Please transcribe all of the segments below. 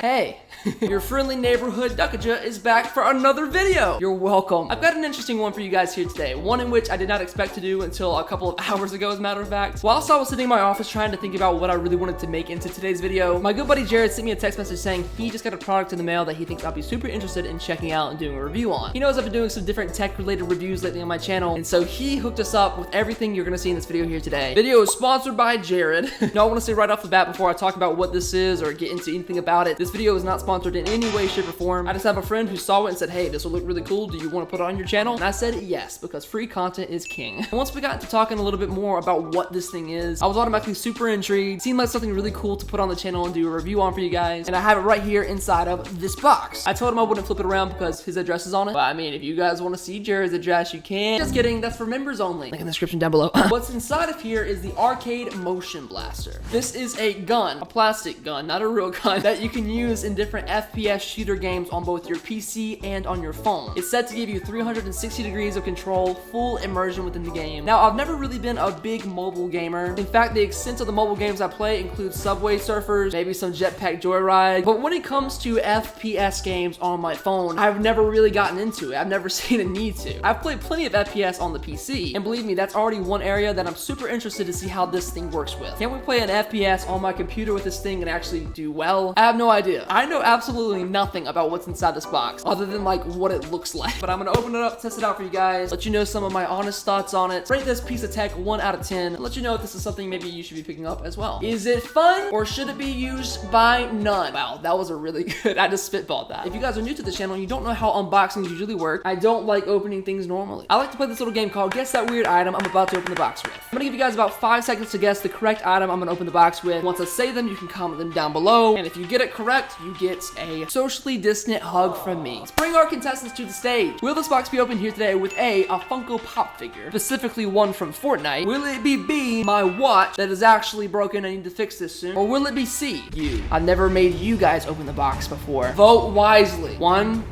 Hey, your friendly neighborhood Duckaja is back for another video. You're welcome. I've got an interesting one for you guys here today. One in which I did not expect to do until a couple of hours ago, as a matter of fact. Whilst I was sitting in my office trying to think about what I really wanted to make into today's video, my good buddy Jared sent me a text message saying he just got a product in the mail that he thinks I'll be super interested in checking out and doing a review on. He knows I've been doing some different tech-related reviews lately on my channel, and so he hooked us up with everything you're gonna see in this video here today. Video is sponsored by Jared. Now, I want to say right off the bat before I talk about what this is or get into anything about it, this video is not sponsored in any way, shape, or form. I just have a friend who saw it and said, hey, this will look really cool. Do you want to put it on your channel? And I said yes, because free content is king. And once we got to talking a little bit more about what this thing is, I was automatically super intrigued. Seemed like something really cool to put on the channel and do a review on for you guys. And I have it right here inside of this box. I told him I wouldn't flip it around because his address is on it. But I mean, if you guys want to see Jared's address, you can. Just kidding, that's for members only. Link in the description down below. What's inside of here is the Arkade Motion Blaster. This is a gun, a plastic gun, not a real gun, that you can use in different FPS shooter games on both your PC and on your phone. It's set to give you 360 degrees of control, full immersion within the game. Now, I've never really been a big mobile gamer. In fact, the extent of the mobile games I play includes Subway Surfers, maybe some Jetpack Joyride. But when it comes to FPS games on my phone, I've never really gotten into it. I've never seen a need to. I've played plenty of FPS on the PC, and believe me, that's already one area that I'm super interested to see how this thing works with. Can we play an FPS on my computer with this thing and actually do well? I have no idea. I know absolutely nothing about what's inside this box, other than like what it looks like. But I'm gonna open it up, test it out for you guys, let you know some of my honest thoughts on it, rate this piece of tech 1 out of 10, and let you know if this is something maybe you should be picking up as well. Is it fun, or should it be used by none? Wow, that was a really good, I just spitballed that. If you guys are new to the channel and you don't know how unboxings usually work, I don't like opening things normally. I like to play this little game called Guess That Weird Item I'm about to open the box with. I'm gonna give you guys about 5 seconds to guess the correct item I'm gonna open the box with. Once I say them, you can comment them down below, and if you get it correct, you get a socially distant hug from me. Let's bring our contestants to the stage. Will this box be opened here today with A Funko Pop figure, specifically one from Fortnite? Will it be B, my watch that is actually broken, I need to fix this soon? Or will it be C, you? I've never made you guys open the box before. Vote wisely. 1,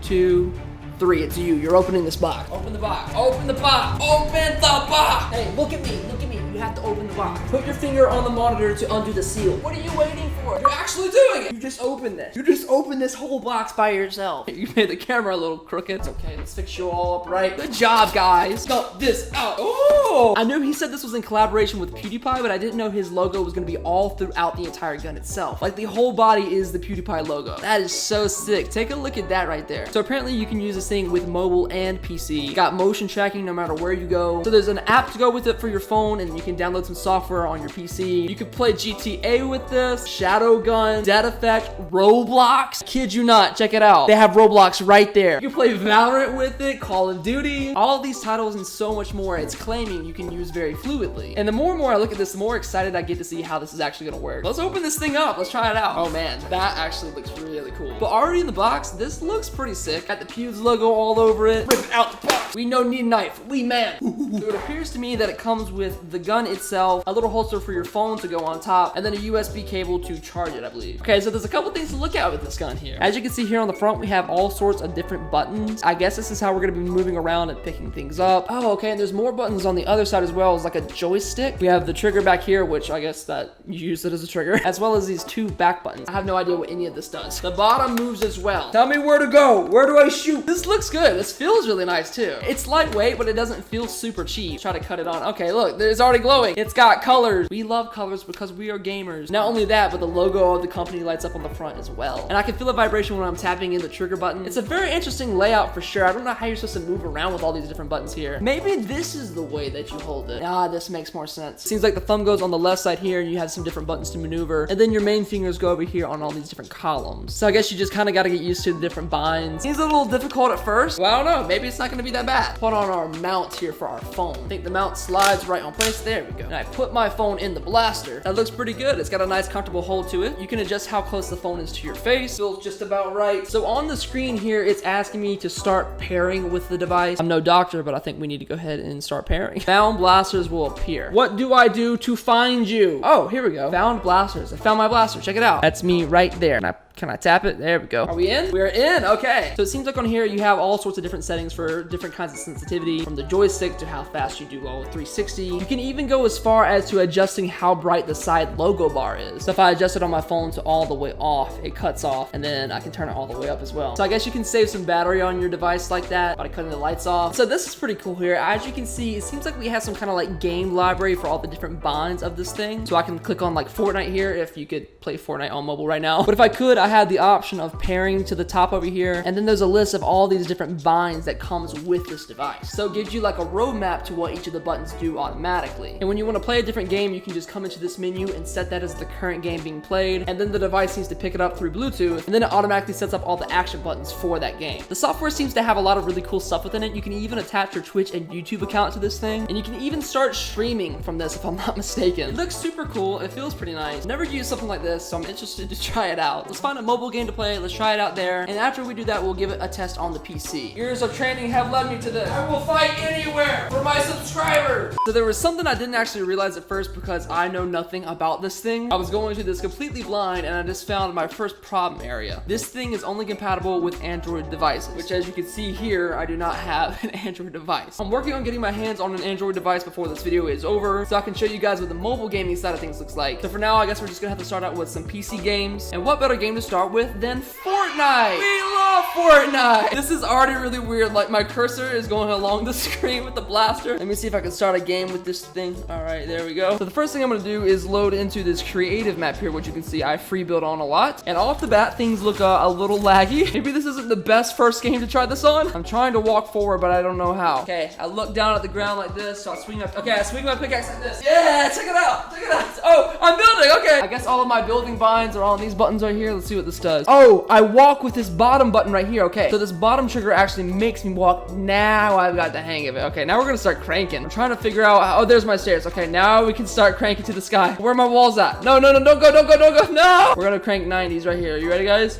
2, 3, it's you. You're opening this box. Open the box. Open the box. Open the box. Hey, look at me. Look at me. You have to open the box. Put your finger on the monitor to undo the seal. What are you waiting for? You're actually doing it. You just opened this. You just opened this whole box by yourself. You made the camera a little crooked. It's okay. Let's fix you all up right. Good job, guys. Cut this out. Oh! I knew he said this was in collaboration with PewDiePie, but I didn't know his logo was going to be all throughout the entire gun itself. Like, the whole body is the PewDiePie logo. That is so sick. Take a look at that right there. So apparently you can use this thing with mobile and PC. Got motion tracking no matter where you go. So there's an app to go with it for your phone, and you can download some software on your PC. You could play GTA with this, Shadowgun, Dead Effect, Roblox. Kid you not, check it out. They have Roblox right there. You can play Valorant with it, Call of Duty, all of these titles and so much more. It's claiming you can use very fluidly. And the more and more I look at this, the more excited I get to see how this is actually gonna work. Let's open this thing up. Let's try it out. Oh man, that actually looks really cool. But already in the box, this looks pretty sick. Got the Pew's logo all over it. Rip it out the box. We no need knife. We man. So it appears to me that it comes with the gun itself, a little holster for your phone to go on top, and then a USB cable to charge it, I believe. Okay, so there's a couple things to look at with this gun here. As you can see here on the front, we have all sorts of different buttons. I guess this is how we're gonna be moving around and picking things up. Oh, okay, and there's more buttons on the other side as well. It's like a joystick. We have the trigger back here, which I guess that you use it as a trigger, as well as these 2 back buttons. I have no idea what any of this does. The bottom moves as well. Tell me where to go. Where do I shoot? This looks good. This feels really nice too. It's lightweight, but it doesn't feel super cheap. Try to cut it on. Okay, look, it's already glowing. It's got colors. We love colors because we are gamers. Not only that, but the logo of the company lights up on the front as well. And I can feel the vibration when I'm tapping in the trigger button. It's a very interesting layout for sure. I don't know how you're supposed to move around with all these different buttons here. Maybe this is the way that you hold it. Ah, this makes more sense. Seems like the thumb goes on the left side here and you have some different buttons to maneuver. And then your main fingers go over here on all these different columns. So I guess you just kind of got to get used to the different binds. Seems a little difficult at first. Well, I don't know. Maybe it's not going to be that bad. Put on our mount here for our phone. I think the mount slides right on place. There we go. And I put my phone in the blaster. That looks pretty good. It's got a nice comfortable hold to it. You can adjust how close the phone is to your face. Feels just about right. So on the screen here, it's asking me to start pairing with the device. I'm no doctor, but I think we need to go ahead and start pairing. Found blasters will appear. What do I do to find you? Oh, here we go. Found blasters. I found my blaster. Check it out. That's me right there. And I Can I tap it? There we go. Are we in? We're in. Okay. So it seems like on here you have all sorts of different settings for different kinds of sensitivity, from the joystick to how fast you do all 360. You can even go as far as to adjusting how bright the side logo bar is. So if I adjust it on my phone to all the way off, it cuts off, and then I can turn it all the way up as well. So I guess you can save some battery on your device like that by cutting the lights off. So this is pretty cool here. As you can see, it seems like we have some kind of like game library for all the different binds of this thing. So I can click on like Fortnite here if you could play Fortnite on mobile right now. But if I could, I had the option of pairing to the top over here, and then there's a list of all these different binds that comes with this device. So it gives you like a roadmap to what each of the buttons do automatically. And when you want to play a different game, you can just come into this menu and set that as the current game being played, and then the device needs to pick it up through Bluetooth, and then it automatically sets up all the action buttons for that game. The software seems to have a lot of really cool stuff within it. You can even attach your Twitch and YouTube account to this thing, and you can even start streaming from this if I'm not mistaken. It looks super cool. It feels pretty nice. Never used something like this, so I'm interested to try it out. Let's find a mobile game to play. Let's try it out there, and after we do that, we'll give it a test on the PC. Years of training have led me to this. I will fight anywhere for my subscribers. So there was something I didn't actually realize at first because I know nothing about this thing. I was going to this completely blind, and I just found my first problem area. This thing is only compatible with Android devices, which as you can see here, I do not have an Android device. I'm working on getting my hands on an Android device before this video is over, so I can show you guys what the mobile gaming side of things looks like. So for now, I guess we're just gonna have to start out with some PC games. And what better game to start with than Fortnite? We love Fortnite! This is already really weird. Like, my cursor is going along the screen with the blaster. Let me see if I can start a game with this thing. All right, there we go. So the first thing I'm gonna do is load into this creative map here, which you can see I free build on a lot. And off the bat, things look a little laggy. Maybe this isn't the best first game to try this on. I'm trying to walk forward, but I don't know how. Okay, I look down at the ground like this, so I swing up. Okay, I swing my pickaxe like this. Yeah, check it out. Check it out. Oh, I'm building. Okay. I guess all of my building binds are on these buttons right here. Let's see what this does. Oh, I walk with this bottom button right here. Okay, so this bottom trigger actually makes me walk. Now I've got the hang of it. Okay, now we're gonna start cranking. I'm trying to figure out how, oh, there's my stairs. Okay, now we can start cranking to the sky. Where are my walls at? No, no, no, don't go, don't go, don't go. No! We're gonna crank 90s right here. You ready, guys?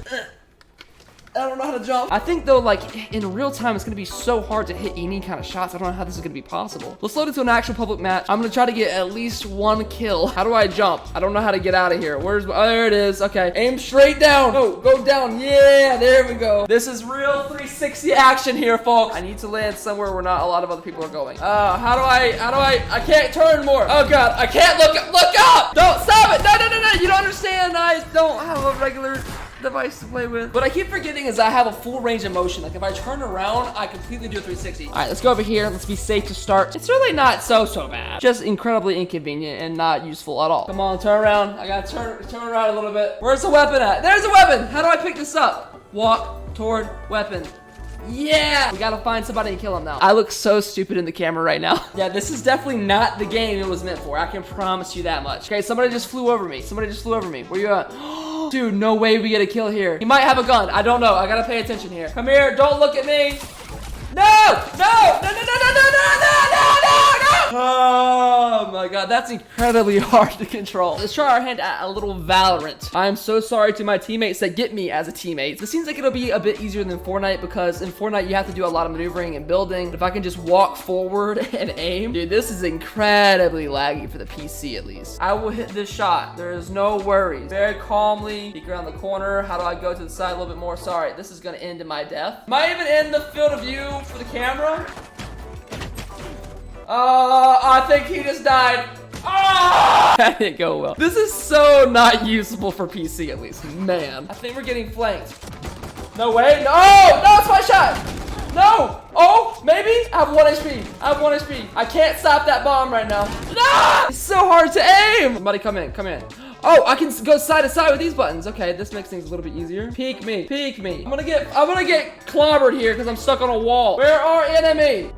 I don't know how to jump. I think though, like in real time, it's gonna be so hard to hit any kind of shots. I don't know how this is gonna be possible. Let's load into an actual public match. I'm gonna try to get at least one kill. How do I jump? I don't know how to get out of here. Where's, oh, there it is. Okay, aim straight down. Oh, go down. Yeah, there we go. This is real 360 action here, folks. I need to land somewhere where not a lot of other people are going. How do I can't turn more. Oh God, I can't look up. Don't stop it. No, no, no, no. You don't understand. I don't have a regular device to play with. What I keep forgetting is I have a full range of motion. Like if I turn around, I completely do a 360. All right, let's go over here. Let's be safe to start. It's really not so bad. Just incredibly inconvenient and not useful at all. Come on, turn around. I gotta turn around a little bit. Where's the weapon at? There's a weapon. How do I pick this up? Walk toward weapon. Yeah! We gotta find somebody and kill him now. I look so stupid in the camera right now. Yeah, this is definitely not the game it was meant for. I can promise you that much. Okay, somebody just flew over me. Somebody just flew over me. Where you at? Dude, no way we get a kill here. He might have a gun. I don't know. I gotta pay attention here. Come here. Don't look at me. No! No! No, no, no, no, no, no, no, no, no, no! Oh my God, that's incredibly hard to control. Let's try our hand at a little Valorant. I'm so sorry to my teammates that get me as a teammate. This seems like it'll be a bit easier than Fortnite because in Fortnite you have to do a lot of maneuvering and building. But if I can just walk forward and aim, dude, this is incredibly laggy for the PC at least. I will hit this shot. There is no worries. Very calmly, peek around the corner. How do I go to the side a little bit more? Sorry, this is gonna end in my death. Might even end the field of view for the camera. I think he just died. That didn't go well. This is so not usable for PC at least. Man, I think we're getting flanked. No way. No, no, it's my shot. No. Oh, maybe? I have 1 HP. I have 1 HP. I can't stop that bomb right now. No! It's so hard to aim. Somebody come in, come in. Oh, I can go side to side with these buttons. Okay, this makes things a little bit easier. Peek me, peek me. I'm gonna get clobbered here because I'm stuck on a wall. Where are enemy?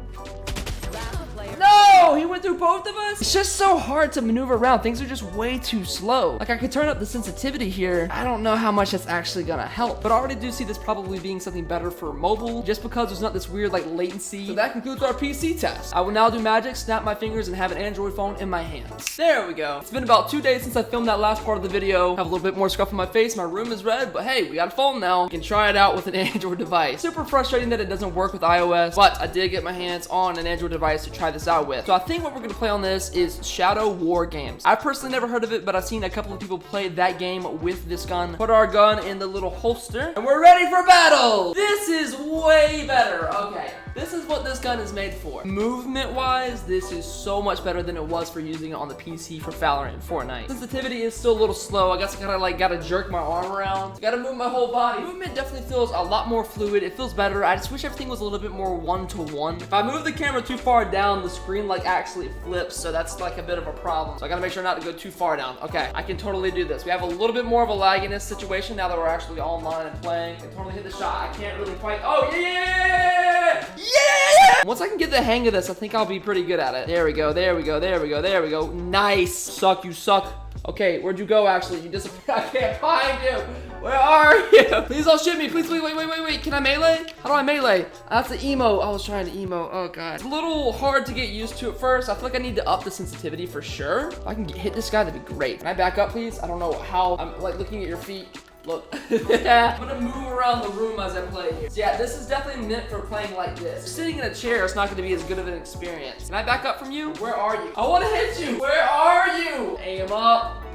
No, he went through both of us. It's just so hard to maneuver around. Things are just way too slow. Like I could turn up the sensitivity here. I don't know how much that's actually gonna help, but I already do see this probably being something better for mobile just because there's not this weird like latency. So that concludes our PC test. I will now do magic, snap my fingers, and have an Android phone in my hands. There we go. It's been about 2 days since I filmed that last part of the video. Have a little bit more scruff on my face. My room is red, but hey, we got a phone now. You can try it out with an Android device. Super frustrating that it doesn't work with iOS, but I did get my hands on an Android device to try this out with. So I think what we're gonna play on this is Shadow War Games. I've personally never heard of it, but I've seen a couple of people play that game with this gun. Put our gun in the little holster, and we're ready for battle. This is way better. Okay, this is what this gun is made for. Movement-wise, this is so much better than it was for using it on the PC for Valorant and Fortnite. Sensitivity is still a little slow. I guess I gotta jerk my arm around. Gotta move my whole body. Movement definitely feels a lot more fluid. It feels better. I just wish everything was a little bit more one-to-one. If I move the camera too far down, the screen like actually flips, so that's like a bit of a problem. So I gotta make sure not to go too far down. Okay, I can totally do this. We have a little bit more of a lagginess situation now that we're actually online and playing. I can totally hit the shot. I can't really quite. Oh, yeah! Yeah! Once I can get the hang of this, I think I'll be pretty good at it. There we go, there we go, there we go, there we go. Nice. Suck, you suck. Okay, where'd you go, actually? You disappeared. I can't find you. Where are you? Please don't shoot me. Please, wait. Can I melee? How do I melee? That's the emo. I was trying to emo. Oh, God. It's a little hard to get used to at first. I feel like I need to up the sensitivity for sure. If I can hit this guy, that'd be great. Can I back up, please? I don't know how. I'm, like, looking at your feet. Look. I'm gonna move around the room as I play here. So yeah, this is definitely meant for playing like this. Sitting in a chair, it's not gonna be as good of an experience. Can I back up from you? Where are you? I wanna hit you. Where are you? Aim up.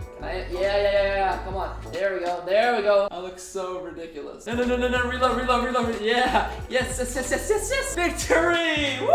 Yeah. Come on. There we go. I look so ridiculous. No. Reload. Yeah. Yes. Victory! Woo!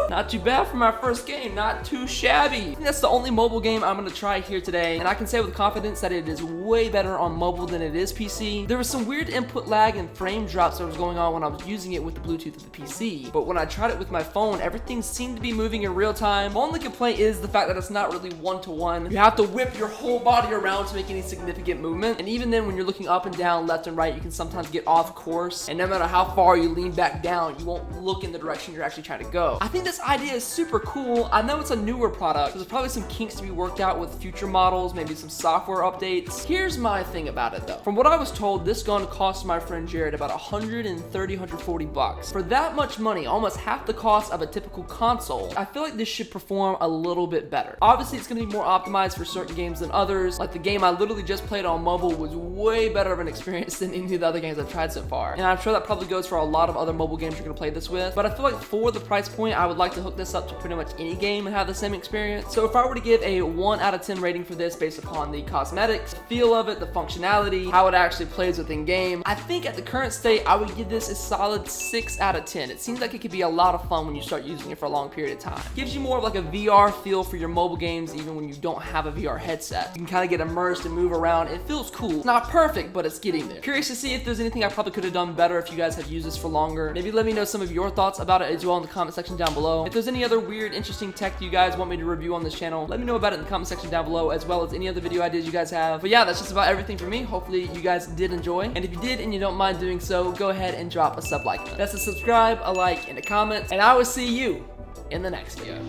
Not too bad for my first game. Not too shabby. I think that's the only mobile game I'm gonna try here today, and I can say with confidence that it is way better on mobile than it is PC. There was some weird input lag and frame drops that was going on when I was using it with the Bluetooth of the PC, but when I tried it with my phone, everything seemed to be moving in real time. My only complaint is the fact that it's not really one-to-one. You have to whip your whole body around to make any significant movement, and even then when you're looking up and down, left and right, you can sometimes get off course, and no matter how far you lean back down, you won't look in the direction you're actually trying to go. I think this idea is super cool. I know it's a newer product, so there's probably some kinks to be worked out with future models, maybe some software updates. Here's my thing about it though. From what I was told, this gun cost my friend Jared about 130, 140 bucks. For that much money, almost half the cost of a typical console, I feel like this should perform a little bit better. Obviously, it's gonna be more optimized for certain games than others. Like the game I literally just played on mobile was way better of an experience than any of the other games I've tried so far. And I'm sure that probably goes for a lot of other mobile games you're gonna play this with. But I feel like for the price point, I would like to hook this up to pretty much any game and have the same experience. So if I were to give a 1 out of 10 rating for this based upon the cosmetics, the feel of it, the functionality, how it actually plays within game, I think at the current state, I would give this a solid 6 out of 10. It seems like it could be a lot of fun when you start using it for a long period of time. It gives you more of like a VR feel for your mobile games even when you don't have a VR headset. You can kind of get immersed and move around. It feels cool. It's not perfect, but it's getting there. Curious to see if there's anything I probably could have done better if you guys have used this for longer. Maybe let me know some of your thoughts about it as well in the comment section down below. If there's any other weird, interesting tech you guys want me to review on this channel, let me know about it in the comment section down below, as well as any other video ideas you guys have. But yeah, that's just about everything for me. Hopefully you guys did enjoy. And if you did and you don't mind doing so, go ahead and drop a sub like. That's a subscribe, a like, and a comment. And I will see you in the next video.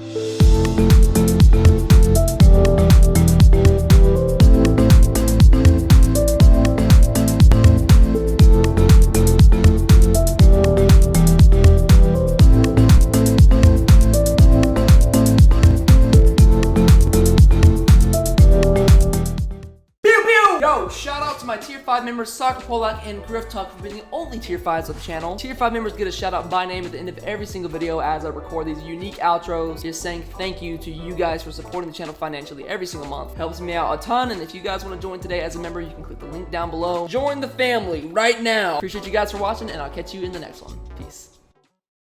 Shout out to my tier 5 members, Soccer Polak and Griff Tuck, for being the only tier 5s of the channel. Tier 5 members get a shout out by name at the end of every single video as I record these unique outros. Just saying thank you to you guys for supporting the channel financially every single month. Helps me out a ton, and if you guys want to join today as a member, you can click the link down below. Join the family right now. Appreciate you guys for watching, and I'll catch you in the next one. Peace.